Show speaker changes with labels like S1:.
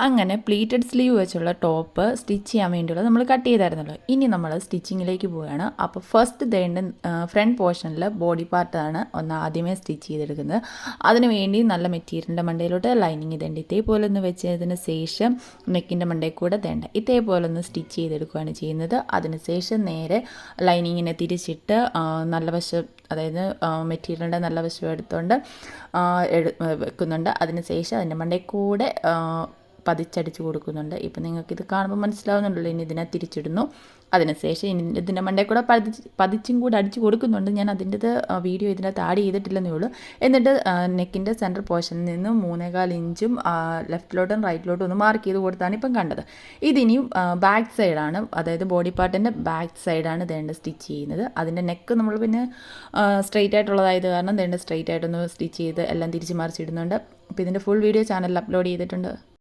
S1: അങ്ങനെ pleated sleeve വെച്ചുള്ള top stitch ചെയ്യാൻ വേണ്ടിയുള്ള നമ്മൾ കട്ട് ചെയ്തായിരുന്നല്ലോ. ഇനി നമ്മൾ സ്റ്റിച്ചിങ്ങിലേക്ക് പോവുകയാണ്. അപ്പോൾ ഫസ്റ്റ് ഫ്രണ്ട് പോർഷനിൽ ബോഡി പാർട്ടാണ് ഒന്ന് ആദ്യമേ സ്റ്റിച്ച് ചെയ്തെടുക്കുന്നത്. അതിന് വേണ്ടി നല്ല മെറ്റീരിയലിൻ്റെ മണ്ടയിലോട്ട് ലൈനിങ് ഇതേണ്ട ഇതേപോലെ ഒന്ന് വെച്ചതിന് ശേഷം നെക്കിൻ്റെ മണ്ടയിൽ കൂടെ ഇതേപോലെ ഒന്ന് സ്റ്റിച്ച് ചെയ്തെടുക്കുകയാണ് ചെയ്യുന്നത്. അതിനുശേഷം നേരെ ലൈനിങ്ങിനെ തിരിച്ചിട്ട് നല്ല വശം, അതായത് മെറ്റീരിയലിൻ്റെ നല്ല വശം എടുത്തുകൊണ്ട് വെക്കുന്നുണ്ട്. അതിനുശേഷം അതിൻ്റെ മണ്ടയിൽ കൂടെ പതിച്ചടിച്ച് കൊടുക്കുന്നുണ്ട്. ഇപ്പം നിങ്ങൾക്കിത് കാണുമ്പോൾ മനസ്സിലാവുന്നുണ്ടല്ലോ. ഇനി ഇതിനെ തിരിച്ചിടുന്നു. അതിനുശേഷം ഇനി ഇതിൻ്റെ മണ്ടയിൽ കൂടെ പതിച്ചും കൂടെ അടിച്ച് കൊടുക്കുന്നുണ്ട്. ഞാൻ അതിൻ്റെത് വീഡിയോ ഇതിനകത്ത് ആഡ് ചെയ്തിട്ടില്ലെന്നേ ഉള്ളൂ. എന്നിട്ട് നെക്കിൻ്റെ സെൻറ്റർ പോർഷനിൽ നിന്ന് 3.25 ഇഞ്ചും ലെഫ്റ്റിലോട്ടും റൈറ്റിലോട്ടും ഒന്ന് മാർക്ക് ചെയ്ത് കൊടുത്താണ് ഇപ്പം കണ്ടത്. ഇതിനിയും ബാക്ക് സൈഡാണ്, അതായത് ബോഡി പാർട്ടിൻ്റെ ബാക്ക് സൈഡാണ് ഇതേണ്ട സ്റ്റിച്ച് ചെയ്യുന്നത്. അതിൻ്റെ നെക്ക് നമ്മൾ പിന്നെ സ്ട്രെയിറ്റ് ആയിട്ടുള്ളതായത് കാരണം ഇതേണ്ട സ്ട്രെയിറ്റ് ആയിട്ടൊന്ന് സ്റ്റിച്ച് ചെയ്ത് എല്ലാം തിരിച്ച് മറിച്ചിടുന്നുണ്ട്. അപ്പോൾ ഇതിൻ്റെ ഫുൾ വീഡിയോ ചാനലിൽ അപ്ലോഡ് ചെയ്തിട്ടുണ്ട്.